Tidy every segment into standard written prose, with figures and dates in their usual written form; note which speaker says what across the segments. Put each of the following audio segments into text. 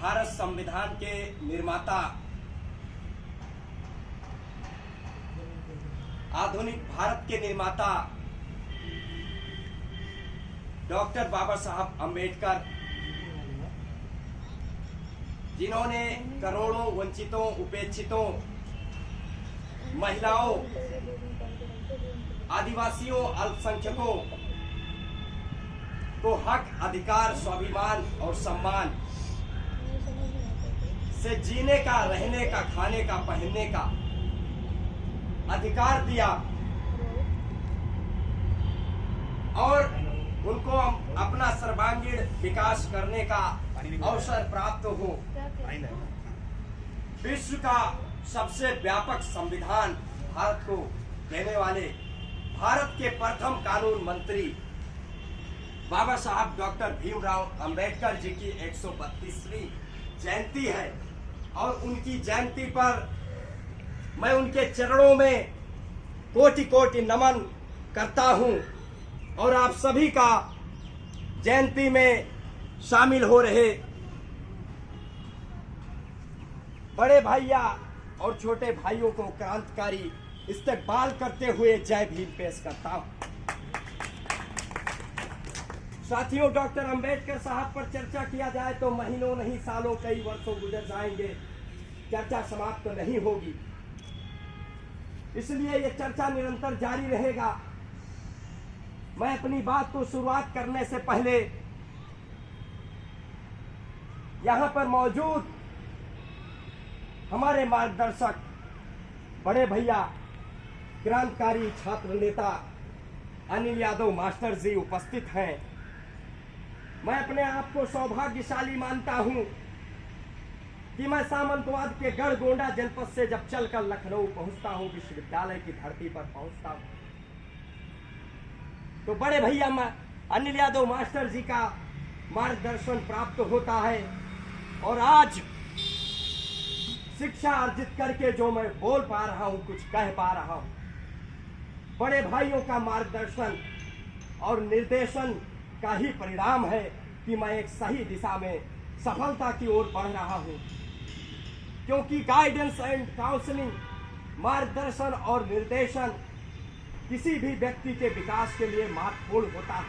Speaker 1: भारत संविधान के निर्माता, आधुनिक भारत के निर्माता डॉक्टर बाबा साहब अम्बेडकर, जिन्होंने करोड़ों वंचितों, उपेक्षितों, महिलाओं, आदिवासियों, अल्पसंख्यकों को हक, अधिकार, स्वाभिमान और सम्मान से जीने का, रहने का, खाने का, पहनने का अधिकार दिया और उनको अपना सर्वांगीण विकास करने का अवसर प्राप्त हो। विश्व का सबसे व्यापक संविधान भारत को देने वाले भारत के प्रथम कानून मंत्री बाबा साहब डॉक्टर भीमराव अंबेडकर जी की 132वीं जयंती है और उनकी जयंती पर मैं उनके चरणों में कोटि कोटि नमन करता हूं और आप सभी का जयंती में शामिल हो रहे बड़े भैया और छोटे भाइयों को क्रांतिकारी इस्तकबाल करते हुए जय भीम पेश करता हूं। साथियों, डॉक्टर अंबेडकर साहब पर चर्चा किया जाए तो महीनों नहीं, सालों, कई वर्षों गुजर जाएंगे, चर्चा समाप्त तो नहीं होगी। इसलिए ये चर्चा निरंतर जारी रहेगा। मैं अपनी बात को शुरुआत करने से पहले यहां पर मौजूद हमारे मार्गदर्शक बड़े भैया क्रांतिकारी छात्र नेता अनिल यादव मास्टर जी उपस्थित हैं। मैं अपने आप को सौभाग्यशाली मानता हूं कि मैं सामंतवाद के गढ़गोंडा जनपद से जब चलकर लखनऊ पहुंचता हूं, विश्वविद्यालय की धरती पर पहुंचता हूं, तो बड़े भैया अनिल यादव मास्टर जी का मार्गदर्शन प्राप्त होता है और आज शिक्षा अर्जित करके जो मैं बोल पा रहा हूं, कुछ कह पा रहा हूं, बड़े भाइयों का मार्गदर्शन और निर्देशन का ही परिणाम है कि मैं एक सही दिशा में सफलता की ओर बढ़ रहा हूं। क्योंकि गाइडेंस एंड काउंसलिंग, मार्गदर्शन और निर्देशन किसी भी व्यक्ति के विकास के लिए महत्वपूर्ण होता है।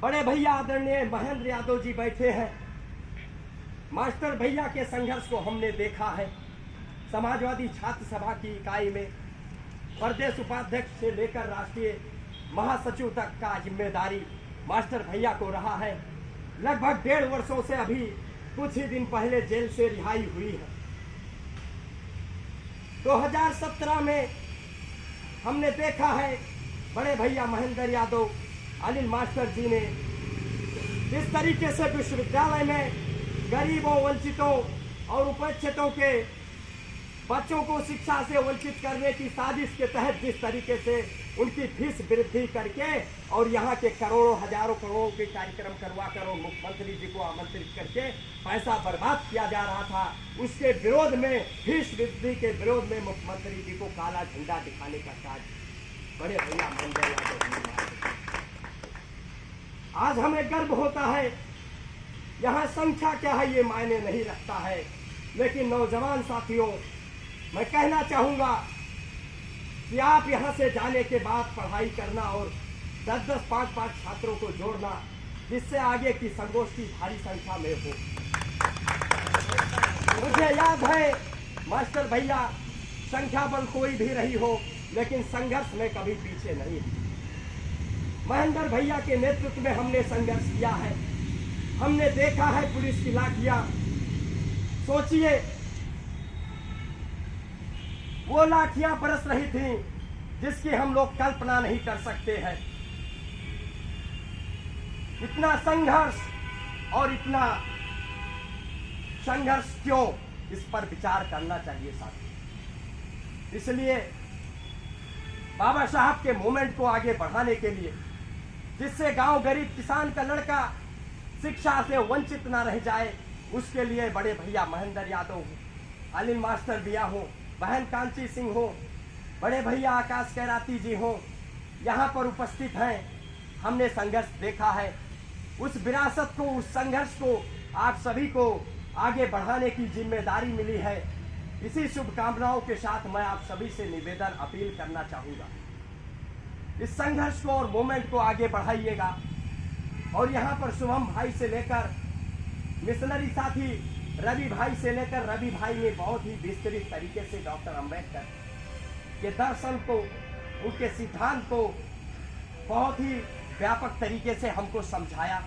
Speaker 1: बड़े भैया आदरणीय महेंद्र यादव जी बैठे हैं। मास्टर भैया के संघर्ष को हमने देखा है। समाजवादी छात्र सभा की इकाई में प्रदेश उपाध्यक्ष से लेकर राष्ट्रीय महासचिव तक का जिम्मेदारी मास्टर भैया को रहा है। लगभग 1.5 वर्षों से अभी कुछ ही दिन पहले जेल से रिहाई हुई है। 2017 में हमने देखा है बड़े भैया महेंद्र यादव अनिल मास्टर जी ने जिस तरीके से विश्वविद्यालय में गरीबों, वंचितों और उपेक्षितों के बच्चों को शिक्षा से वंचित करने की साजिश के तहत जिस तरीके से उनकी फीस वृद्धि करके और यहाँ के करोड़ों, हजारों करोड़ों के कार्यक्रम करवा कर और मुख्यमंत्री जी को आमंत्रित करके पैसा बर्बाद किया जा रहा था, उसके विरोध में, फीस वृद्धि के विरोध में मुख्यमंत्री जी को काला झंडा दिखाने का कार्य बड़े भैया महेंद्र यादव ने। आज हमें गर्व होता है। यहाँ संख्या क्या है ये मायने नहीं रखता है, लेकिन नौजवान साथियों, मैं कहना चाहूंगा कि आप यहाँ से जाने के बाद पढ़ाई करना और 10-10, 5-5 छात्रों को जोड़ना, जिससे आगे की संगोष्ठी भारी संख्या में हो। मुझे याद है मास्टर भैया, संख्या बल कोई भी रही हो, लेकिन संघर्ष में कभी पीछे नहीं। महेंद्र भैया के नेतृत्व में हमने संघर्ष किया है। हमने देखा है पुलिस की लाठियां। सोचिए, वो लाठियां बरस रही थी जिसकी हम लोग कल्पना नहीं कर सकते हैं। इतना संघर्ष और इतना संघर्ष क्यों, इस पर विचार करना चाहिए साथी। इसलिए बाबा साहब के मूवमेंट को आगे बढ़ाने के लिए, जिससे गांव गरीब किसान का लड़का शिक्षा से वंचित ना रह जाए, उसके लिए बड़े भैया महेंद्र यादव हो, अनिल मास्टर भैया हो, बहन कांची सिंह हो, बड़े भैया आकाश कैराती जी हो, यहाँ पर उपस्थित हैं। हमने संघर्ष देखा है। उस विरासत को, उस संघर्ष को आप सभी को आगे बढ़ाने की जिम्मेदारी मिली है। इसी शुभकामनाओं के साथ मैं आप सभी से निवेदन अपील करना चाहूँगा, इस संघर्ष को और मूवमेंट को आगे बढ़ाइएगा। और यहाँ पर शुभम भाई से लेकर मिशनरी साथी रवि भाई से लेकर रवि भाई ने बहुत ही विस्तृत तरीके से डॉक्टर अंबेडकर के दर्शन को, उनके सिद्धांत को बहुत ही व्यापक तरीके से हमको समझाया।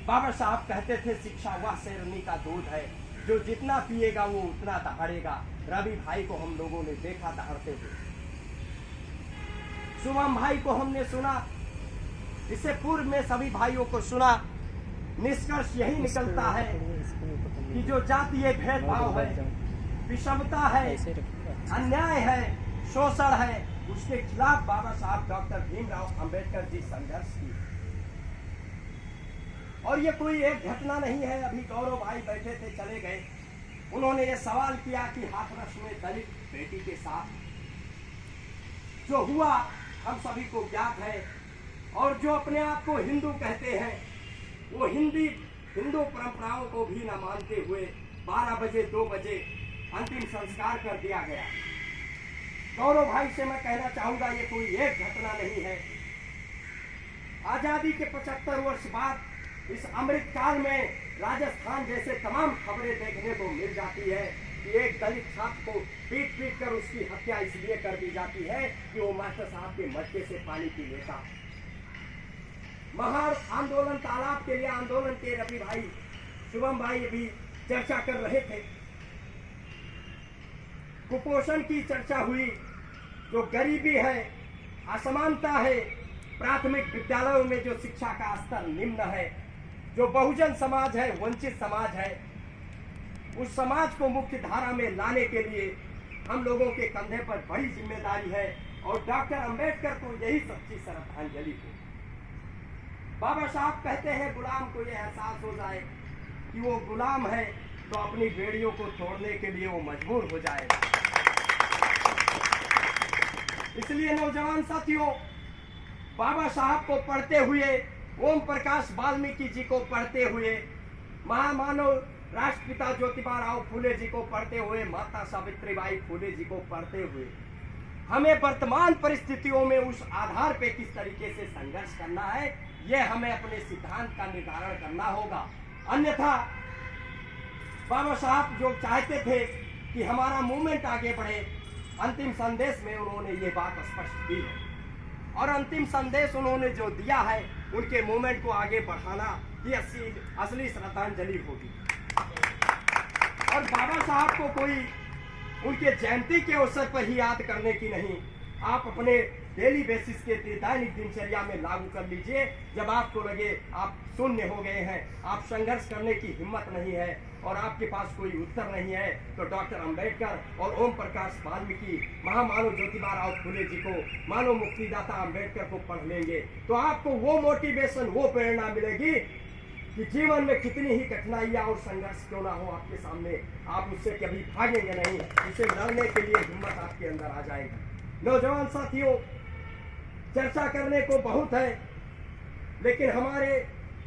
Speaker 1: बाबा साहब कहते थे शिक्षा वह शेरनी का दूध है, जो जितना पिएगा वो उतना दहाड़ेगा। रवि भाई को हम लोगों ने देखा दहाड़ते हुए, शुभम भाई को हमने सुना, इससे पूर्व में सभी भाइयों को सुना। निष्कर्ष यही निकलता है कि जो जातीय भेदभाव है, विषमता है, अन्याय है, शोषण है, उसके खिलाफ बाबा साहब डॉक्टर भीमराव अंबेडकर जी संघर्ष किए। और ये कोई एक घटना नहीं है। अभी गौरव भाई बैठे थे, चले गए, उन्होंने ये सवाल किया कि हाथरस में दलित बेटी के साथ जो हुआ हम सभी को ज्ञात है। और जो अपने आप को हिंदू कहते हैं, वो हिंदू परंपराओं को भी न मानते हुए 12 बजे 2 बजे अंतिम संस्कार कर दिया गया। गौरव भाई से मैं कहना चाहूंगा, ये कोई एक घटना नहीं है। आजादी के 75 वर्ष बाद इस अमृत काल में राजस्थान जैसे तमाम खबरें देखने को मिल जाती है कि एक दलित छात्र को पीट पीट कर उसकी हत्या इसलिए कर दी जाती है कि वो मास्टर साहब के मटके से पानी पी लेता। महान आंदोलन, तालाब के लिए आंदोलन के रवि भाई, शुभम भाई भी चर्चा कर रहे थे। कुपोषण की चर्चा हुई, जो गरीबी है, असमानता है, प्राथमिक विद्यालयों में जो शिक्षा का स्तर निम्न है, जो बहुजन समाज है, वंचित समाज है, उस समाज को मुख्य धारा में लाने के लिए हम लोगों के कंधे पर बड़ी जिम्मेदारी है। और डॉक्टर अंबेडकर को यही सच्ची श्रद्धांजलि है। बाबा साहब कहते हैं, गुलाम को यह एहसास हो जाए कि वो गुलाम है तो अपनी बेड़ियों को तोड़ने के लिए वो मजबूर हो जाएगा। इसलिए नौजवान साथियों, बाबा साहब को पढ़ते हुए, ओम प्रकाश वाल्मीकि जी को पढ़ते हुए, महामानव राष्ट्रपिता ज्योतिबा राव फूले जी को पढ़ते हुए, माता सावित्रीबाई फूले जी को पढ़ते हुए, हमें वर्तमान परिस्थितियों में उस आधार पे किस तरीके से संघर्ष करना है, यह हमें अपने सिद्धांत का निर्धारण करना होगा। अन्यथा बाबा साहब जो चाहते थे कि हमारा मूवमेंट आगे बढ़े, अंतिम संदेश में उन्होंने ये बात स्पष्ट की है। और अंतिम संदेश उन्होंने जो दिया है, उनके मूवमेंट को आगे बढ़ाना ये असली श्रद्धांजलि होगी। और बाबा साहब को कोई उनके जयंती के अवसर पर ही याद करने की नहीं, आप अपने डेली बेसिस के दैनिक दिनचर्या में लागू कर लीजिए। जब आपको लगे आप शून्य हो गए हैं, आप संघर्ष करने की हिम्मत नहीं है और आपके पास कोई उत्तर नहीं है, तो डॉक्टर अंबेडकर और ओम प्रकाश वाल्मीकि, महामानव ज्योतिबा राव फूले जी को, मानव मुक्तिदाता अंबेडकर को पढ़ लेंगे तो आपको वो मोटिवेशन, वो प्रेरणा मिलेगी कि जीवन में कितनी ही कठिनाइयां और संघर्ष क्यों ना हो आपके सामने, आप उससे कभी भागेंगे नहीं, उसे लड़ने के लिए हिम्मत आपके अंदर आ जाएगी। नौजवान साथियों, चर्चा करने को बहुत है, लेकिन हमारे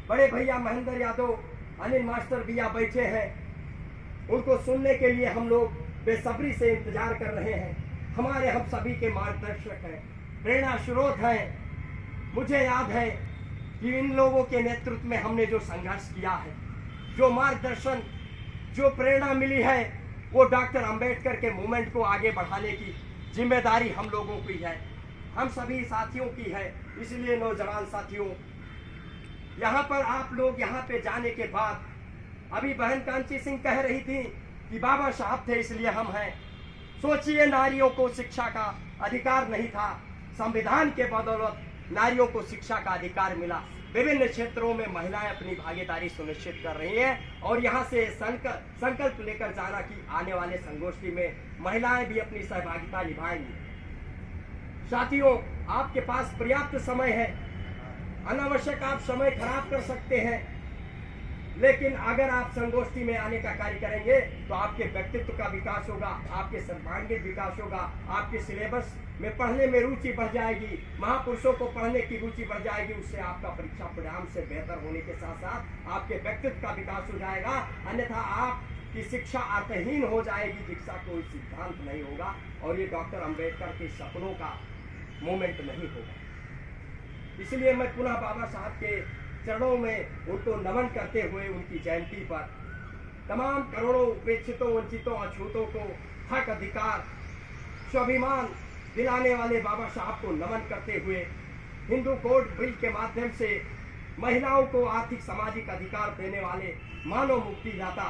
Speaker 1: बड़े भैया महेंद्र यादव, अनिल मास्टर भैया बैठे हैं, उनको सुनने के लिए हम लोग बेसब्री से इंतजार कर रहे हैं। हमारे हम सभी के मार्गदर्शक हैं, प्रेरणा स्रोत हैं। मुझे याद है कि इन लोगों के नेतृत्व में हमने जो संघर्ष किया है, जो मार्गदर्शन, जो प्रेरणा मिली है, वो डॉक्टर अंबेडकर के मूवमेंट को आगे बढ़ाने की जिम्मेदारी हम लोगों की है, हम सभी साथियों की है। इसलिए नौजवान साथियों, यहाँ पर आप लोग यहाँ पे जाने के बाद, अभी बहन कांची सिंह कह रही थी कि बाबा साहब थे इसलिए हम हैं। सोचिए, नारियों को शिक्षा का अधिकार नहीं था, संविधान के बदौलत नारियों को शिक्षा का अधिकार मिला। विभिन्न क्षेत्रों में महिलाएं अपनी भागीदारी सुनिश्चित कर रही हैं और यहाँ से संकल्प लेकर जाना कि आने वाले संगोष्ठी में महिलाएं भी अपनी सहभागिता निभाएंगी। साथियों, आपके पास पर्याप्त समय है, अनावश्यक आप समय खराब कर सकते हैं। लेकिन अगर आप संगोष्ठी में आने का कार्य करेंगे तो आपके व्यक्तित्व का विकास होगा, आपके सर्वांगीण विकास होगा, आपके सिलेबस में पढ़ने में रुचि बढ़ जाएगी, महापुरुषों को पढ़ने की रुचि बढ़ जाएगी। उससे आपका परीक्षा परिणाम से बेहतर होने के साथ साथ आपके व्यक्तित्व का विकास हो जाएगा। अन्यथा आपकी शिक्षा अर्थहीन हो जाएगी, शिक्षा कोई सिद्धांत नहीं होगा और ये डॉक्टर अंबेडकर के सपनों का मोमेंट नहीं होगा। इसलिए मैं पुनः बाबा साहब के चरणों में उनको नमन करते हुए उनकी जयंती पर तमाम करोड़ों उपेक्षितों, वंचितों, अछूतों को हक, अधिकार, स्वाभिमान दिलाने वाले बाबा साहब को नमन करते हुए हिंदू कोड बिल के माध्यम से महिलाओं को आर्थिक सामाजिक अधिकार देने वाले मानव मुक्ति दाता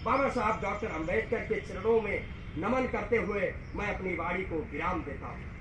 Speaker 1: बाबा साहब डॉक्टर अंबेडकर के चरणों में नमन करते हुए मैं अपनी वाणी को विराम देता हूँ।